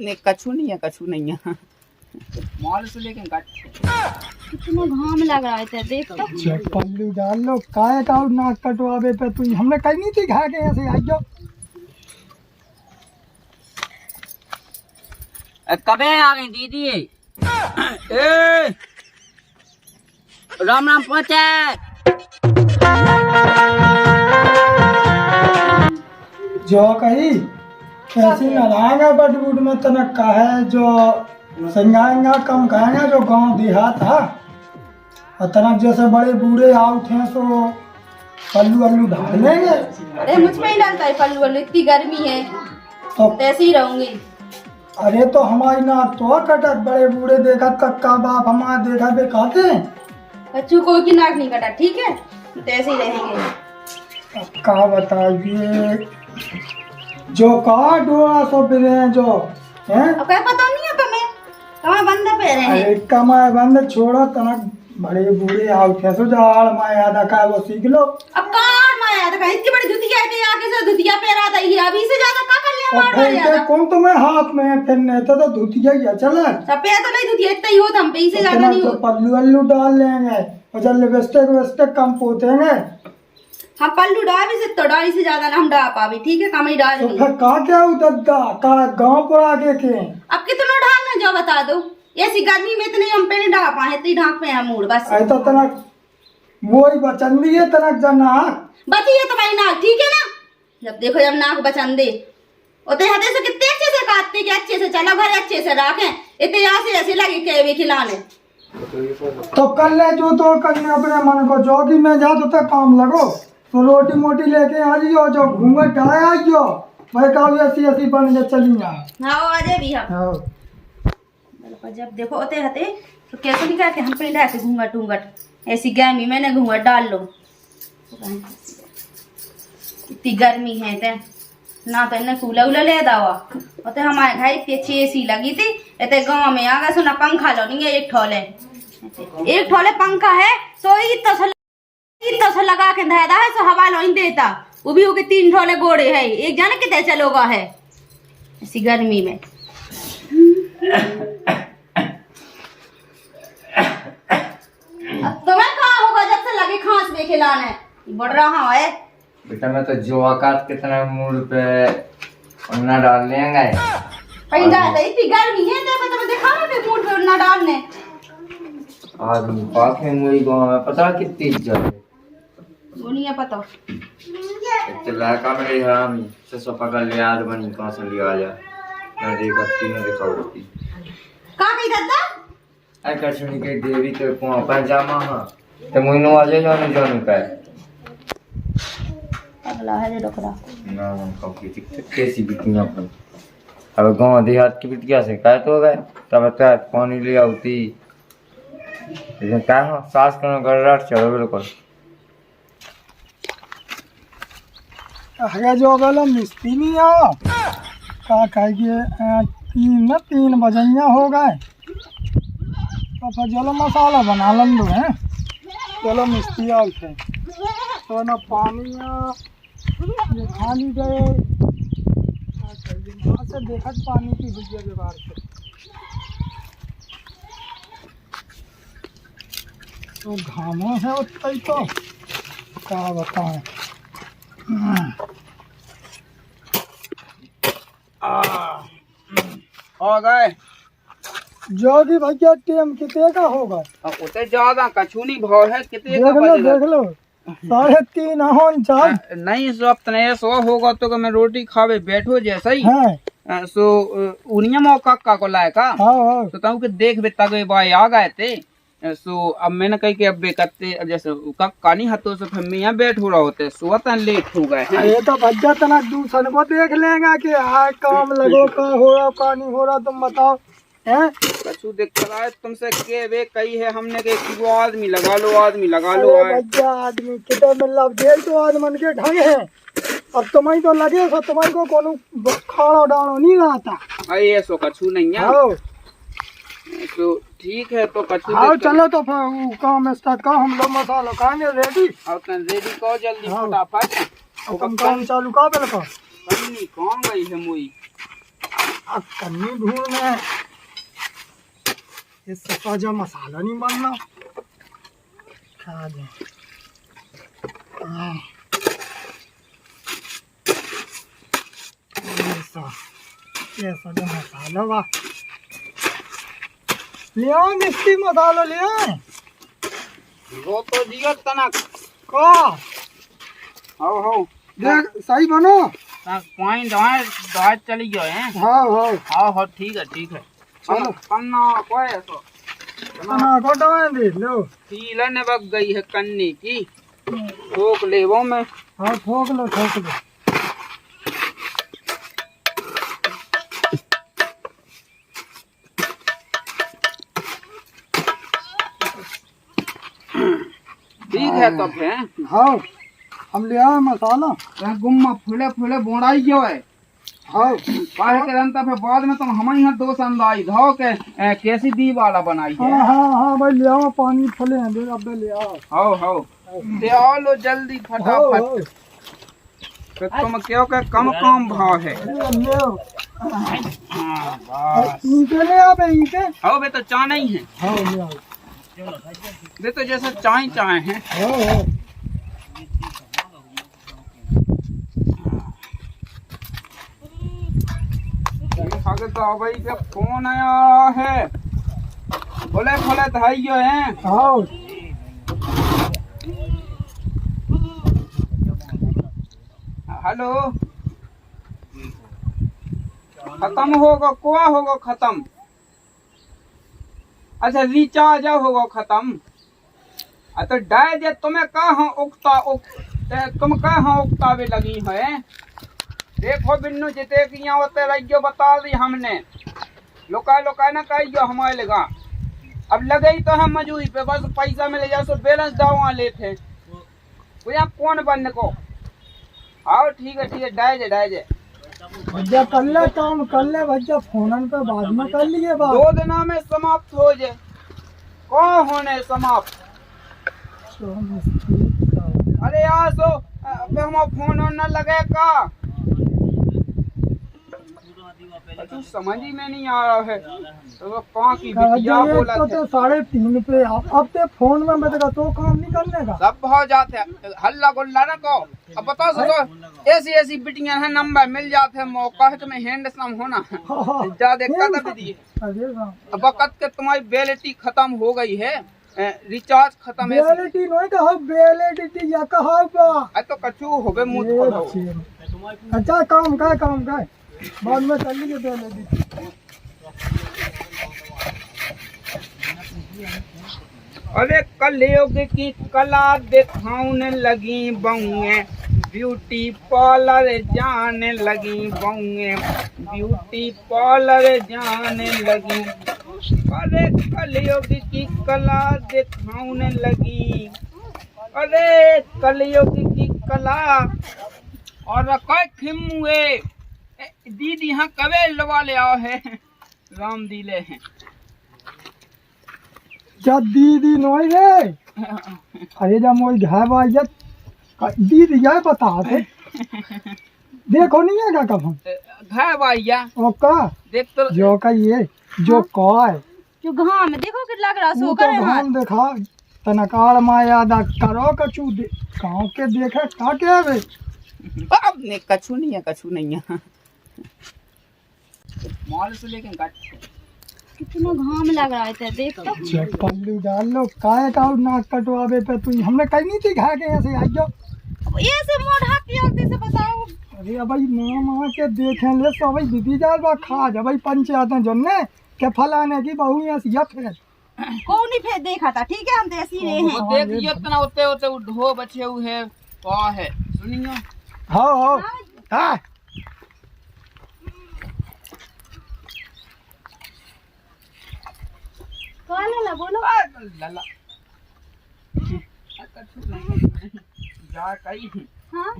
नहीं कछु नहीं है, कछु नहीं है। मॉल से लेकिन कितना घाम लग रहा है, देख तो। पल्लू डाल लो काय का नाक कटवावे पे तू हमने कहीं नहीं थी खा के ऐसे आई जाओ। कबे आ गई दीदी? ए राम राम पहुंचे। जो कही कैसी नहाएगा बटबूट में तनक का है जो संगाएंगा कम खाएंगा जो गांव देहात है और तनक जैसे बड़े बूढ़े आउट हैं सो पल्लू अल्लू ढाल लेंगे। अरे मुझ में ही डालता है पल्लू वल्लू, इतनी गर्मी है तो ऐसे ही रहूंगी। अरे तो हमारी नाक तो कटक बड़े बूढ़े देखा कक्का बाप हमारा देखा बे कहते हैं। बच्चों को की नाक नहीं कटा, ठीक है तो ऐसे ही रहेंगे। का बताइए जो का डोरा सो फिर जो हैं अब क्या पता नहीं है तुम्हें, तुम्हें बंद पे रहे हैं। अरे कमाए बंद छोड़ो तनक बड़े बूढ़े आउट है सो जाड़ माया याद का वो सीख लो। अब कार माया देखा इतनी बड़ी धुतिया है, आगे से धुतिया पे आता ही है, अभी से ज्यादा का कर लिया मार और फिर कौन तुम्हें हाथ में फिरने तो धुतिया ही है चल सफेद तो नहीं धुतिया इतना ही हो, हम पे ही से ज्यादा नहीं हो। पल्लू अल्लू डाल लेंगे और जब लिपस्टिक वेस्टिक कम पोतेंगे। हम पल्लू डाली से तो डाली से ज्यादा ना हम डाल पावी, ठीक है कम ही डाल तो फिर का क्या उदद्दा का गांव पर आगे के अब कितना ढालना जो बता दो, ऐसी गर्मी में इतने हम पहले ढाक पाए, इतनी ढाक पे है मूड बस। ऐसा तनक मोई बचन दिए तनक जना बची है तुम्हारी नाक, ठीक है ना। जब देखो जब नाक बचन दे उतने हाथे से कितने अच्छे से काटते कि अच्छे से चलो घर अच्छे से रखें, इतने यहाँ से ऐसे लगे के भी खिलाने। तो कर ले जो तो करने अपने मन को जोगी में जा तो तक काम लगो तो रोटी मोटी लेके आ जियो जो घूंघट डाया आइयो मैं कहा ऐसी ऐसी बन जा चली ना। हाँ अजय भी हम जब देखो होते हते तो कैसे नहीं कहते हम पे रहते घूंघट घूंघट ऐसी गर्मी मैंने घूंघट डाल लो। इतनी गर्मी है ते ना तो इन्हें कूलर उला ले दावा और हमारे घर इतनी अच्छी एसी लगी थी, इतने गांव में आ गए सुना पंखा लो नहीं है, एक ठोले पंखा है सो तो लगा के धैदा है सो हवा लो देता, वो भी होके 3 ठोले गोड़े है, एक जाने कितने चलोगा है ऐसी गर्मी में। अब तुम्हें कहा होगा जब से लगे खांस में खिलाने बढ़ रहा है बेटा मैं तो जो आकाश कितना मूड पे उन्ना डाल लेंगे इतनी गर्मी है तो देखा ना मूड पे उन्ना डालने आदमी पास में मुझे गाँव में पता कितनी इज्जत है वो नहीं है पता। चला का मेरे हरामी से सोफा का ले याद बनी कहाँ से लिया जा मैं देखा तीनों देखा होती का कही दादा आई कछुनी के देवी तो को पैजामा हां तो मुइनो आजे जाने पे अगला है डोकरा ना कॉफी कैसी बिकनी अपन अब गांव देहात की बिटिया से काय तो गए तब तो पानी ले आती लेकिन क्या हो सास करना गड़राट चलो बिल्कुल अरे जो गलो मिस्त्री नहीं आओ का कहिए 3 बजैया हो गए तो फिर चलो मसाला बना लन दो है चलो मिस्त्री आओ थे तो ना पानी ये खाली गए वहाँ से देखा पानी की हुई है बाहर से तो घामों है उतना ही तो क्या बताएं। हो गए जोगी भैया टेम कितने का होगा? उते ज्यादा कछु नहीं भाव है, कितने का देख लो 3.5 होन चाल नहीं सो अपने सो होगा तो मैं रोटी खावे बैठो जैसा ही है सो उनिया मौका का को लाए का हाँ तो ताऊ के देख बे तगे भाई आ गए थे सो अब मैंने कही कि अब बेकते अब जैसे कानी हाथों से फिर मैं बैठ हो रहा होते सो तन लेट हो गए ये तो भज्जा तना दूसरे को देख लेगा कि हाँ काम लगो का हो रहा का नहीं हो रहा तुम बताओ हैं कछु देख रहा है तुमसे के वे कही है हमने के वो आदमी लगा लो भज्जा आदमी कितने मतलब जेल तो आदमन के ढंग है अब तुम्हें तो लगे सो तुम्हारे को कोनो खाड़ो डालो नहीं रहता अरे सो कछु नहीं है तो ठीक है तो कछु आओ चलो तो फिर काम स्टार्ट करो हम लोग मसाला खाएंगे रेडी और तन रेडी करो जल्दी फटाफट हम काम चालू कर बिल्कुल कहीं कौन गई है मुई अब कन्नी ढूंढने इससे ताजा मसाला नहीं बनना। खा दे। हाँ। ऐसा जो मसाला वा ले आओ, मिस्टी मसाला ले आओ। वो तो दियो तनक का हो देख सही बनो। पॉइंट दाए चली गए हैं। हाँ हाँ ठीक है चलो। कन्ना कोई तो तना को दवाएं दे लो। सीलन बग गई है कन्नी की, ठोक ले वो में। हाँ ठोक लो। ठीक है तो फिर हाँ हम ले आए मसाला। गुम्मा फुले बोड़ाई क्यों है? हाँ काहे के रंता फिर बाद में तुम हमारे यहाँ दोस्त अंदाई धो के कैसी दी वाला बनाई है। हाँ भाई ले आओ, पानी फले हैं दे अब ले आओ। हो ते आओ लो जल्दी फटाफट। फिर तुम क्यों के कम भाव है। ले आओ। हाँ, बस। इनके ले आओ भाई इनके। हो बे तो चाय नहीं है। हाँ ले आओ। बे तो जैसे चाय है। हाँ भाई के फोन आया है, बोले धाइयो है। हाँ हेलो, खत्म होगा कुआ होगा खत्म। अच्छा रिचार्ज होगा खत्म। तो डाय जे तुम्हें कहाँ तुम कहाँ उगतावे लगी है। देखो बिन्नू जिते कि यहाँ होते रहियो बता दी हमने। लोका ना कहियो हमारे लगा। अब लगे ही तो हम मजूरी पे बस पैसा मिले जा सो बैलेंस दवा लेते भैया कौन बनने को। आओ ठीक है डाय जे भैया कर ले काम कर ले भैया, फोन पे बाद में कर लिए बात। 2 दिना में समाप्त हो जाए। कौन होने समाप्त। अरे यार सो हम फोन न लगे का। तू समझ ही में नहीं आ रहा है। तो कहाँ की बिटिया बोला तो 3:30 पे अब ते फोन में बता तो काम नहीं करने का। सब हो जाते हैं हल्ला गुल्ला ना को। अब बताओ सो ऐसी बिटियां हैं नंबर मिल जाते हैं। मौका है तुम्हें हैंडसम होना ज्यादा कदम दिए। अब वक्त के तुम्हारी वैलिडिटी खत्म हो गई है, रिचार्ज खत्म है। वैलिडिटी नहीं कहा, वैलिडिटी या कहा बा तो कछु होबे मुंह खोलो। अच्छा काम का बाद में कर लीजिए वैलिडिटी। अरे कलयुग की कला दिखाने लगी बहुए, ब्यूटी पार्लर जाने लगी बहुए, ब्यूटी पार्लर जाने लगी। अरे कलयुग की कला दिखाने लगी। अरे कलयुग की कला। और कोई खिमुए दीदी यहाँ कवे लवा ले आओ है। राम दिले हैं क्या दीदी नोई रे। अरे जब मोई घर वाइया दीदी जाए बता दे। देखो नहीं है का कब घर वाइया ओका देख तो जो का ये जो काय जो घाम में देखो कि लग रहा तू सो तो करे हाथ। हम देखा तनकार माया दा करो कछु गाँव के देखे का क्या वे। अब ने कछु नहीं है। मॉल से लेकिन कितना घाम लग रहा है देख तो। चेक पल्लू डाल लो काय का नाक कटवावे पे तू हमने कहीं नहीं थी खा के ऐसे आ जाओ। ये से मोड़ हाथ की आग से बताओ। अरे भाई माँ के देखे ले सो भाई दीदी जाल बा खा जा भाई पंचायत जन्ने के फलाने की बहू या फिर कौन नहीं फिर देखा था। ठीक है हम तो ऐसे ही रहे हैं। वो देख इतना होते ढो बचे हुए है क्या है सुनियो। हाँ हाँ ला बोलो। लला जा कई हाँ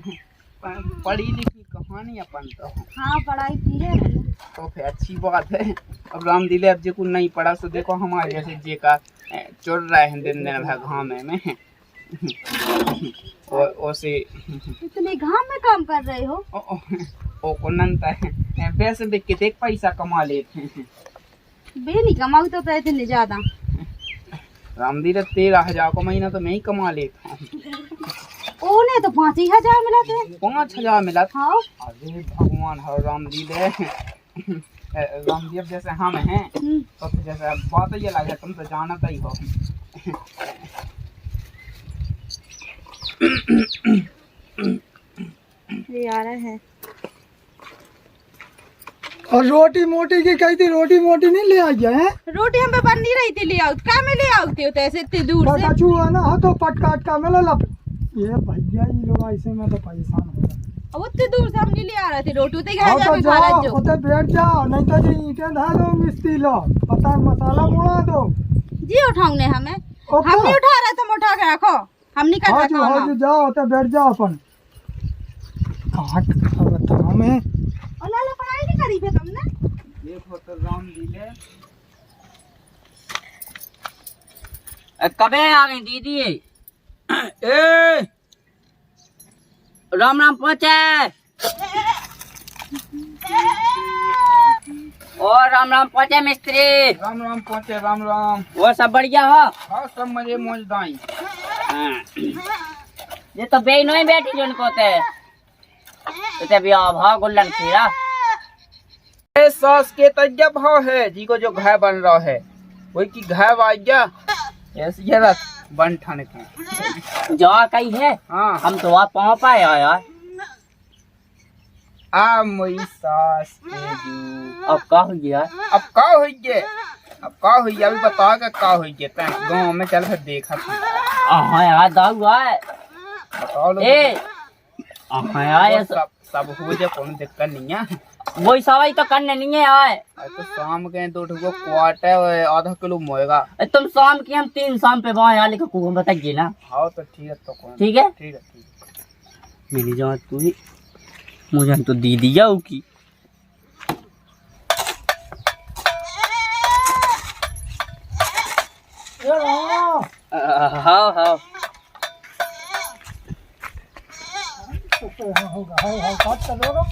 पढ़ी लिखी कहानी अपन तो। हाँ पढ़ाई की है मैंने। तो फिर अच्छी बात है। अब राम दिले अब जो नहीं पढ़ा सो देखो हमारे जैसे जे का चोर रहे हैं दिन भर घाम में ओसे इतने घाम में काम कर रहे हो। ओ नंता है वैसे भी कितने पैसा कमा लेते हैं बे नहीं कमाऊ तो इतने ज्यादा रामदी 13,000 का महीना तो मैं ही कमा लेता हूँ। ओने तो 5,000 मिला थे। 5,000 मिला था। हाँ अरे भगवान हर रामदी दे रामदी अब जैसे हम हैं तो फिर जैसे अब बात ये लगे तुम तो जानता ही हो। ये आ रहा है। और रोटी मोटी की कही थी, रोटी मोटी नहीं ले आई है? रोटी हम पे बन नहीं रही थी, ले आओ का में ले आउते होते ऐसे इतनी दूर से। कचू है ना, हाँ तो पट काट का मेला लप। ये भैया ये लोग ऐसे में तो परेशान हो गए। अब उतनी दूर से हम नहीं ले आ रहे थे रोटी, उतने हाँ घर तो जाके खा जाओ, रहे जो। उते बैठ जाओ, नहीं तो जी ईंटें धा दो मिस्त्री लो, पता मसाला मोड़ा दो। जी उठाऊं ने हमें, ओके। हम नहीं उठा रहे, तुम उठा के रखो, हम नहीं कर हाँ रहे जी, हाँ जी, जाओ उते बैठ जाओ अपन। काट बता हमें। और लाला पढ़ाई नहीं करी थे तुमने? देखो तो रामदी ले कबे आ गई दीदी? ए राम राम पहुंचे। ओ राम राम पहुंचे मिस्त्री। राम राम पहुंचे, राम राम। वो सब बढ़िया हो? हाँ सब मजे मौजदाई। हाँ। ये तो बे नहीं बैठी जो इनको ते भी भाव गुल्लन खीरा। ए सास के तज्जा भाव है जी को जो घर बन रहा है वही की घर वाजा ऐसे ये रख बन ठन के जा कही है। हाँ हम तो वहाँ पहुँच पाए यार। आ मोई सास के जू अब का हो गया? अब का हुई गे, अब का हुई अभी बता के का हुई गे तै गांव में चल फिर देखा था। हाँ यार दाऊ है। बताओ लो ए हाँ यार ये सब सब हो जाए, कोई दिक्कत नहीं है। वही सवाई तो करने नहीं है यार। अरे तो शाम के 2 ठो क्वार्ट है, आधा किलो मोएगा। तुम शाम की हम 3 शाम पे वहाँ यार लेकर को बताइए ना। हाँ तो ठीक है, तो कौन ठीक है ठीक है ठीक है। मेरी जान तू ही मुझे तो दी दिया की। हाँ हाँ होगा, हाँ काट कर दोगा।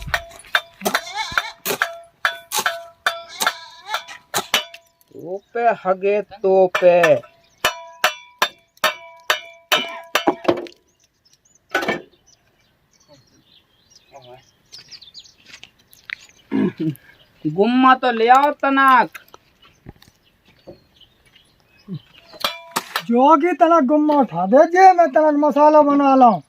तो पे हगे तो पे गुम्मा तो ले आओ तनाक। जोगी तनक गुम्मा उठा दे जे, मैं तनक मसाला बना लाऊं।